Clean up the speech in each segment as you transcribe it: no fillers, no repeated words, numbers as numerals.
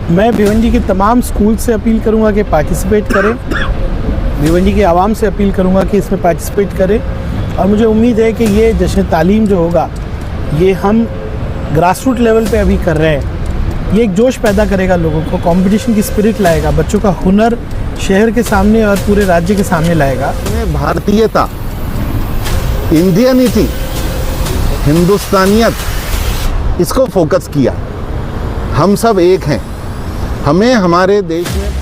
मैं भिवंडी के तमाम स्कूल से अपील करूंगा कि पार्टिसिपेट करें। भिवंडी की आवाम से अपील करूंगा कि इसमें पार्टिसिपेट करें और मुझे उम्मीद है कि ये जश्न तालीम जो होगा ये हम ग्रास रूट लेवल पे अभी कर रहे हैं। ये एक जोश पैदा करेगा, लोगों को कंपटीशन की स्पिरिट लाएगा, बच्चों का हुनर शहर के सामने और पूरे राज्य के सामने लाएगा। भारतीयता, इंडियनिटी, हिंदुस्तानियत, इसको फोकस किया। हम सब एक हैं। हमें हमारे देश में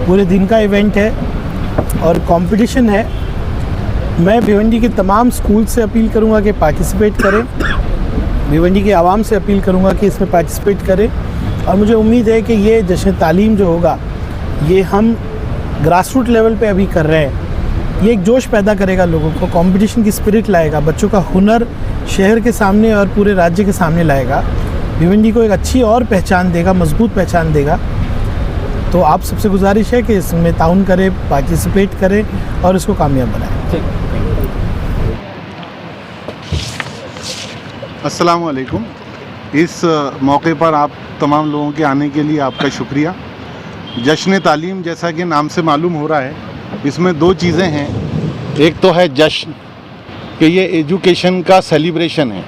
पूरे दिन का इवेंट है और कंपटीशन है। मैं भिवंडी के तमाम स्कूल से अपील करूंगा कि पार्टिसिपेट करें। भिवंडी की आवाम से अपील करूंगा कि इसमें पार्टिसिपेट करें और मुझे उम्मीद है कि ये जश्न तालीम जो होगा ये हम ग्रास रूट लेवल पे अभी कर रहे हैं। ये एक जोश पैदा करेगा, लोगों को कंपटीशन की स्पिरिट लाएगा, बच्चों का हुनर शहर के सामने और पूरे राज्य के सामने लाएगा। भिवंडी को एक अच्छी और पहचान देगा, मजबूत पहचान देगा। तो आप सबसे गुजारिश है कि इसमें ताउन करें, पार्टिसिपेट करें और इसको कामयाब बनाएं। अस्सलाम वालेकुम। इस मौके पर आप तमाम लोगों के आने के लिए आपका शुक्रिया। जश्न तालीम जैसा कि नाम से मालूम हो रहा है, इसमें दो चीज़ें हैं। एक तो है जश्न कि ये एजुकेशन का सेलिब्रेशन है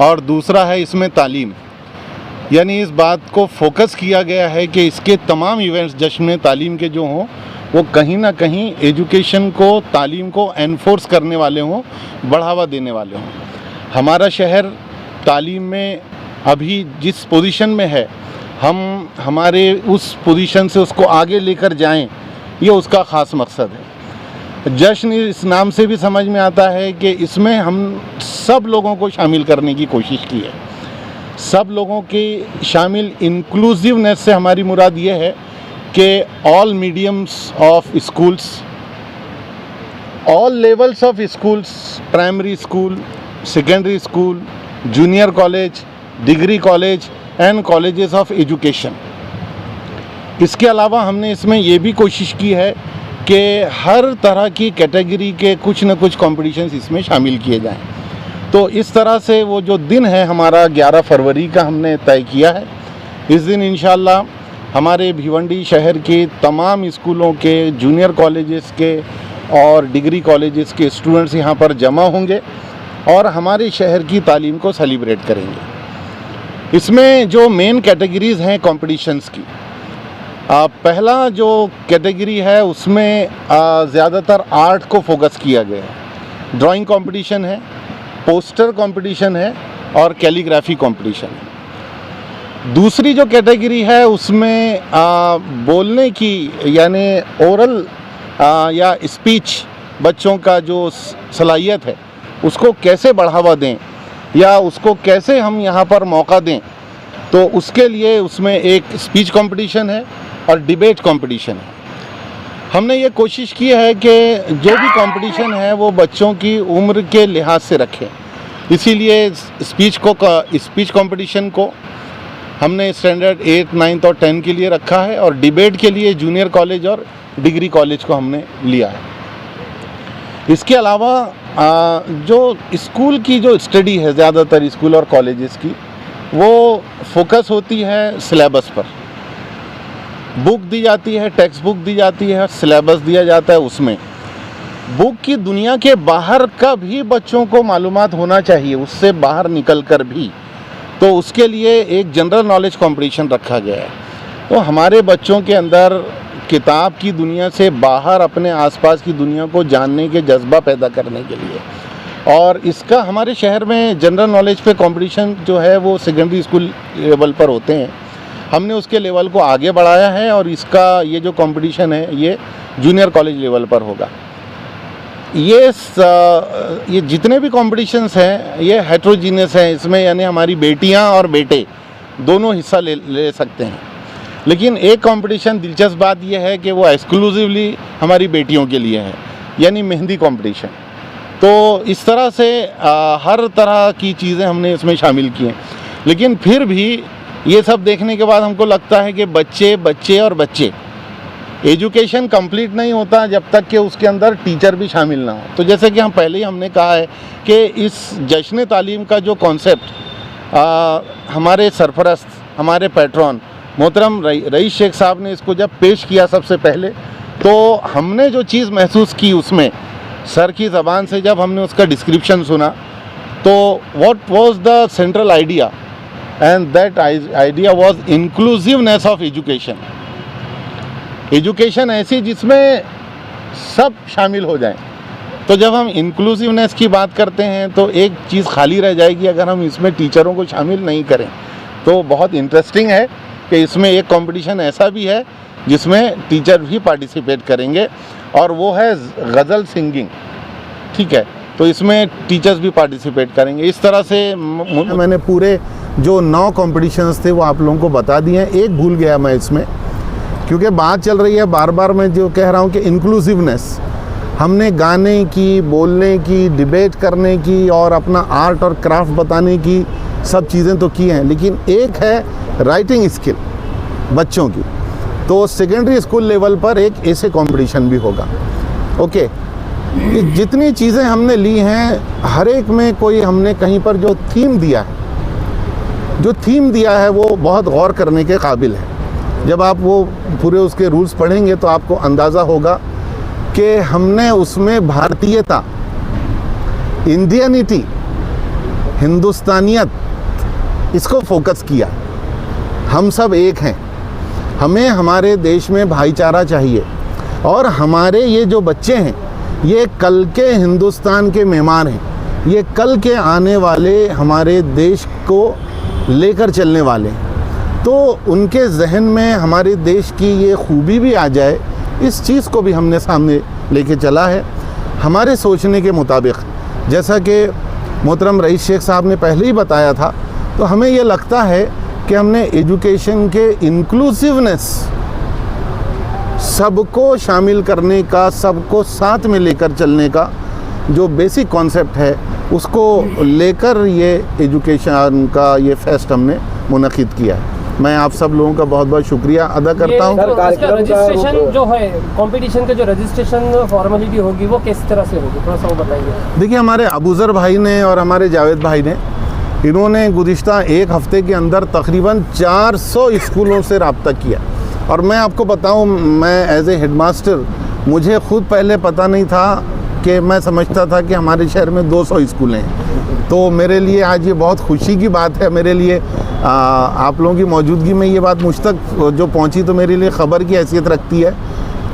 और दूसरा है इसमें तालीम। यानी इस बात को फोकस किया गया है कि इसके तमाम इवेंट्स जश्न तालीम के जो हों वो कहीं ना कहीं एजुकेशन को, तालीम को एनफोर्स करने वाले हों, बढ़ावा देने वाले हों। हमारा शहर तालीम में अभी जिस पोजीशन में है, हम हमारे उस पोजीशन से उसको आगे लेकर जाएं, ये उसका ख़ास मकसद है। जश्न इस नाम से भी समझ में आता है कि इसमें हम सब लोगों को शामिल करने की कोशिश की है। सब लोगों के शामिल इंक्लूसिवनेस से हमारी मुराद ये है कि all mediums of schools, all levels of schools, primary school, secondary school, junior college, degree college and colleges of education. इसके अलावा हमने इसमें ये भी कोशिश की है कि हर तरह की कैटेगरी के कुछ न कुछ कॉम्पिटिशन्स इसमें शामिल किए जाएं। तो इस तरह से वो जो दिन है हमारा 11 फरवरी का हमने तय किया है। इस दिन इंशाल्लाह हमारे भिवंडी शहर के तमाम स्कूलों के, जूनियर कॉलेजेस के और डिग्री कॉलेजेस के स्टूडेंट्स यहाँ पर जमा होंगे और हमारे शहर की तालीम को सेलिब्रेट करेंगे। इसमें जो मेन कैटेगरीज़ हैं कॉम्पिटिशन्स की, पहला जो कैटेगरी है उसमें ज़्यादातर आर्ट को फोकस किया गया है। ड्राइंग कंपटीशन है, पोस्टर कंपटीशन है और कैलीग्राफी कंपटीशन है। दूसरी जो कैटेगरी है उसमें बोलने की यानी ओरल या स्पीच, बच्चों का जो सलाहियत है उसको कैसे बढ़ावा दें या उसको कैसे हम यहाँ पर मौका दें, तो उसके लिए उसमें एक स्पीच कंपटीशन है और डिबेट कंपटीशन है। हमने ये कोशिश की है कि जो भी कंपटीशन है वो बच्चों की उम्र के लिहाज से रखें। इसीलिए स्पीच कंपटीशन को हमने स्टैंडर्ड 8, 9 और 10 के लिए रखा है और डिबेट के लिए जूनियर कॉलेज और डिग्री कॉलेज को हमने लिया है। इसके अलावा जो स्कूल की जो स्टडी है, ज़्यादातर स्कूल और कॉलेजेस की, वो फोकस होती है सिलेबस पर। बुक दी जाती है, टेक्स्ट बुक दी जाती है, सिलेबस दिया जाता है। उसमें बुक की दुनिया के बाहर का भी बच्चों को मालूमात होना चाहिए, उससे बाहर निकल कर भी। तो उसके लिए एक जनरल नॉलेज कंपटीशन रखा गया है। तो हमारे बच्चों के अंदर किताब की दुनिया से बाहर अपने आसपास की दुनिया को जानने के जज्बा पैदा करने के लिए और इसका हमारे शहर में जनरल नॉलेज पे कंपटीशन जो है वो सेकेंडरी स्कूल लेवल पर होते हैं। हमने उसके लेवल को आगे बढ़ाया है और इसका ये जो कंपटीशन है ये जूनियर कॉलेज लेवल पर होगा। ये जितने भी कॉम्पिटिशन्स हैं ये हेट्रोजीनियस हैं, इसमें यानी हमारी बेटियां और बेटे दोनों हिस्सा ले सकते हैं। लेकिन एक कंपटीशन दिलचस्प बात यह है कि वो एक्सक्लूसिवली हमारी बेटियों के लिए है, यानी मेहंदी कंपटीशन। तो इस तरह से हर तरह की चीज़ें हमने इसमें शामिल की हैं। लेकिन फिर भी ये सब देखने के बाद हमको लगता है कि बच्चे और बच्चे एजुकेशन कंप्लीट नहीं होता जब तक कि उसके अंदर टीचर भी शामिल ना हो। तो जैसे कि हम पहले ही हमने कहा है कि इस जश्न तालीम का जो कॉन्सेप्ट हमारे सरपरस्त, हमारे पैट्रॉन मोहतरम रईस शेख साहब ने इसको जब पेश किया सबसे पहले, तो हमने जो चीज़ महसूस की उसमें सर की ज़बान से जब हमने उसका डिस्क्रिप्शन सुना, तो what was the central idea, and that idea was inclusiveness of education. Education ऐसी जिसमें सब शामिल हो जाएं। तो जब हम इंक्लूसिवनेस की बात करते हैं तो एक चीज़ खाली रह जाएगी अगर हम इसमें टीचरों को शामिल नहीं करें। तो बहुत इंटरेस्टिंग है कि इसमें एक कंपटीशन ऐसा भी है जिसमें टीचर भी पार्टिसिपेट करेंगे, और वो है गज़ल सिंगिंग। ठीक है, तो इसमें टीचर्स भी पार्टिसिपेट करेंगे। इस तरह से मैंने पूरे जो 9 कॉम्पिटिशन्स थे वो आप लोगों को बता दिए हैं। एक भूल गया मैं इसमें, क्योंकि बात चल रही है बार बार मैं जो कह रहा हूँ कि इंक्लूसिवनेस, हमने गाने की, बोलने की, डिबेट करने की और अपना आर्ट और क्राफ्ट बताने की सब चीज़ें तो की हैं, लेकिन एक है राइटिंग स्किल बच्चों की। तो सेकेंडरी स्कूल लेवल पर एक ऐसे कंपटीशन भी होगा। ओके, ये जितनी चीज़ें हमने ली हैं हर एक में कोई हमने कहीं पर जो थीम दिया है वो बहुत गौर करने के काबिल है। जब आप वो पूरे उसके रूल्स पढ़ेंगे तो आपको अंदाज़ा होगा कि हमने उसमें भारतीयता, इंडियनिटी, हिंदुस्तानियत, इसको फोकस किया। हम सब एक हैं, हमें हमारे देश में भाईचारा चाहिए, और हमारे ये जो बच्चे हैं ये कल के हिंदुस्तान के मेहमान हैं, ये कल के आने वाले हमारे देश को लेकर चलने वाले हैं। तो उनके जहन में हमारे देश की ये खूबी भी आ जाए, इस चीज़ को भी हमने सामने लेके चला है हमारे सोचने के मुताबिक। जैसा कि मोहतरम रईस शेख साहब ने पहले ही बताया था, तो हमें ये लगता है कि हमने एजुकेशन के इंक्लूसिवनेस, सबको शामिल करने का, सबको साथ में लेकर चलने का जो बेसिक कॉन्सेप्ट है उसको लेकर ये एजुकेशन का ये फेस्ट हमने मुनक़िद किया है। मैं आप सब लोगों का बहुत बहुत शुक्रिया अदा करता हूँ। रजिस्ट्रेशन जो है कंपटीशन का, जो रजिस्ट्रेशन फॉर्मेलिटी होगी वो किस तरह से होगी, थोड़ा सा वो बताइए। देखिए, हमारे अबूज़र भाई ने और हमारे जावेद भाई ने, इन्होंने गुज़िश्ता एक हफ़्ते के अंदर तकरीबन 400 स्कूलों से रब्ता किया। और मैं आपको बताऊं, मैं एज ए हेडमास्टर, मुझे ख़ुद पहले पता नहीं था कि मैं समझता था कि हमारे शहर में 200 स्कूलें हैं। तो मेरे लिए आज ये बहुत खुशी की बात है मेरे लिए। आप लोगों की मौजूदगी में ये बात मुझ तक जो पहुंची तो मेरे लिए ख़बर की हैसियत रखती है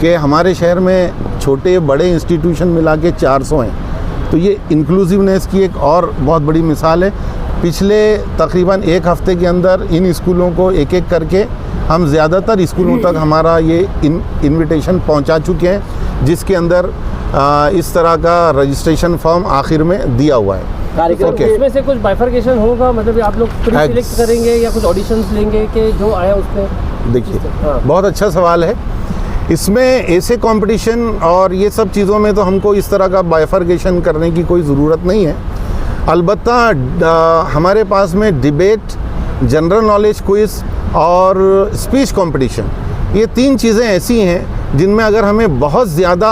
कि हमारे शहर में छोटे बड़े इंस्टीट्यूशन मिला के 400 हैं। तो ये इंक्लूसिवनेस की एक और बहुत बड़ी मिसाल है। पिछले तकरीबन एक हफ़्ते के अंदर इन स्कूलों को एक एक करके हम ज़्यादातर स्कूलों तक हमारा ये इन्विटेशन पहुंचा चुके हैं, जिसके अंदर इस तरह का रजिस्ट्रेशन फॉर्म आखिर में दिया हुआ है। इसमें से कुछ बाइफर्केशन होगा, मतलब आप लोग प्री सिलेक्ट करेंगे या कुछ ऑडिशंस लेंगे कि जो आया उसमें? देखिए, बहुत अच्छा सवाल है। इसमें ऐसे कंपटीशन और ये सब चीज़ों में तो हमको इस तरह का बाइफर्केशन करने की कोई ज़रूरत नहीं है। अलबत्ता हमारे पास में डिबेट, जनरल नॉलेज क्विज़ और स्पीच कंपटीशन, ये 3 चीज़ें ऐसी हैं जिनमें अगर हमें बहुत ज़्यादा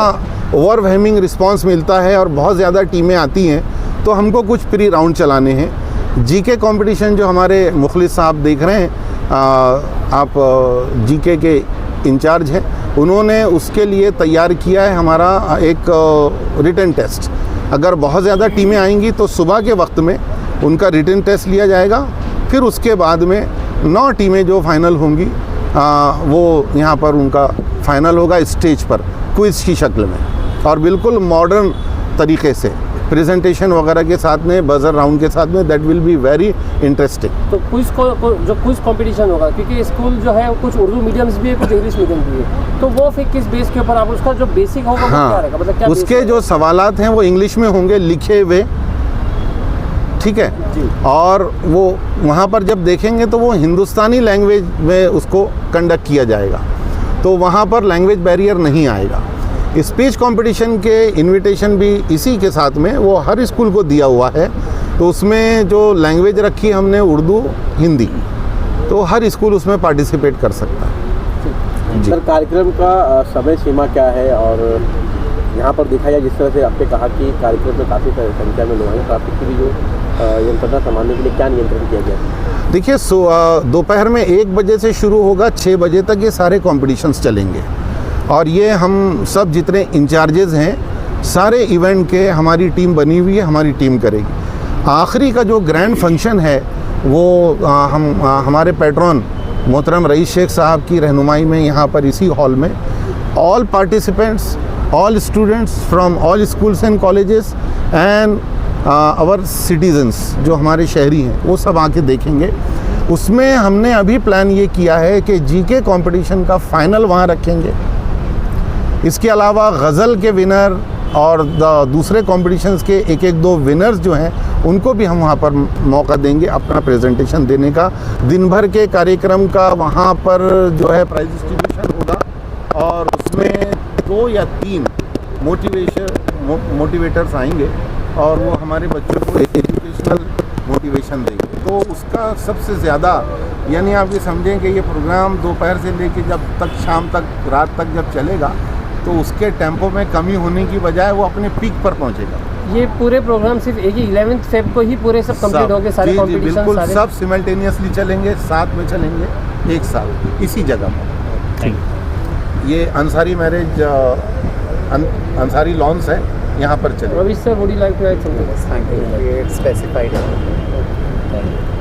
ओवरवेलमिंग रिस्पांस मिलता है और बहुत ज़्यादा टीमें आती हैं तो हमको कुछ प्री राउंड चलाने हैं। जीके कंपटीशन जो हमारे मुखलिस साहब देख रहे हैं, आप जीके के इंचार्ज हैं, उन्होंने उसके लिए तैयार किया है हमारा एक रिटन टेस्ट। अगर बहुत ज़्यादा टीमें आएंगी तो सुबह के वक्त में उनका रिटन टेस्ट लिया जाएगा, फिर उसके बाद में 9 टीमें जो फाइनल होंगी वो यहाँ पर उनका फाइनल होगा स्टेज पर क्विज़ की शक्ल में, और बिल्कुल मॉडर्न तरीके से। प्रेजेंटेशन वगैरह के साथ में, बजर राउंड के साथ में, that will be very interesting. तो क्विज जो क्विज कंपटीशन होगा, क्योंकि स्कूल जो है कुछ उर्दू मीडियम्स भी है, कुछ इंग्लिश मीडियम भी है, तो वो फिर किस बेस के ऊपर आप उसका जो बेसिक होगा वो क्या रहेगा, मतलब क्या उसके जो सवालात हैं वो इंग्लिश में होंगे लिखे हुए, ठीक है जी। और वो वहाँ पर जब देखेंगे तो वो हिंदुस्तानी लैंग्वेज में उसको कंडक्ट किया जाएगा, तो वहाँ पर लैंग्वेज बैरियर नहीं आएगा। स्पीच कंपटीशन के इनविटेशन भी इसी के साथ में वो हर स्कूल को दिया हुआ है, तो उसमें जो लैंग्वेज रखी हमने उर्दू हिंदी, तो हर स्कूल उसमें पार्टिसिपेट कर सकता है। सर, कार्यक्रम का समय सीमा क्या है, और यहाँ पर देखा जाए जिस तरह से आपने कहा कि कार्यक्रम में काफ़ी संख्या में लोग हैं, ट्रैफिक की भी जो यंत्रणा संभालने के लिए क्या नियंत्रण किया गया? देखिए, दोपहर में 1 बजे से शुरू होगा, 6 बजे तक ये सारे कॉम्पिटिशन्स चलेंगे, और ये हम सब जितने इंचार्जेस हैं सारे इवेंट के हमारी टीम बनी हुई है, हमारी टीम करेगी। आखिरी का जो ग्रैंड फंक्शन है वो हमारे पैट्रॉन मोहतरम रईस शेख साहब की रहनुमाई में यहाँ पर इसी हॉल में all participants, all students from all schools and colleges and our citizens, जो हमारे शहरी हैं, वो सब आके देखेंगे। उसमें हमने अभी प्लान ये किया है कि जीके कंपटीशन का फाइनल वहाँ रखेंगे। इसके अलावा गज़ल के विनर और दूसरे कॉम्पिटिशन्स के 1-2 विनर्स जो हैं उनको भी हम वहाँ पर मौका देंगे अपना प्रेजेंटेशन देने का। दिन भर के कार्यक्रम का वहाँ पर जो है प्राइज डिस्ट्रीब्यूशन होगा, और उसमें 2 या 3 मोटिवेटर्स आएंगे और वो हमारे बच्चों को एजुकेशनल मोटिवेशन देंगे। तो उसका सबसे ज़्यादा, यानी आप ये समझें कि ये प्रोग्राम दोपहर से लेकर जब तक शाम तक, रात तक जब चलेगा, तो उसके टेम्पो में कमी होने की बजाय वो अपने पीक पर पहुंचेगा। ये पूरे प्रोग्राम सिर्फ एक ही 11 फेब को ही पूरे सब कंप्लीट होंगे, सारे कॉम्पिटिशन? बिल्कुल, सब सिमल्टेनियसली चलेंगे, साथ में चलेंगे एक साथ इसी जगह पर। ये अंसारी मैरिज अंसारी लॉन्स है, यहाँ पर चलेगा। Ravi sir, would you like to add something? Thank you. It's specified. Thank you.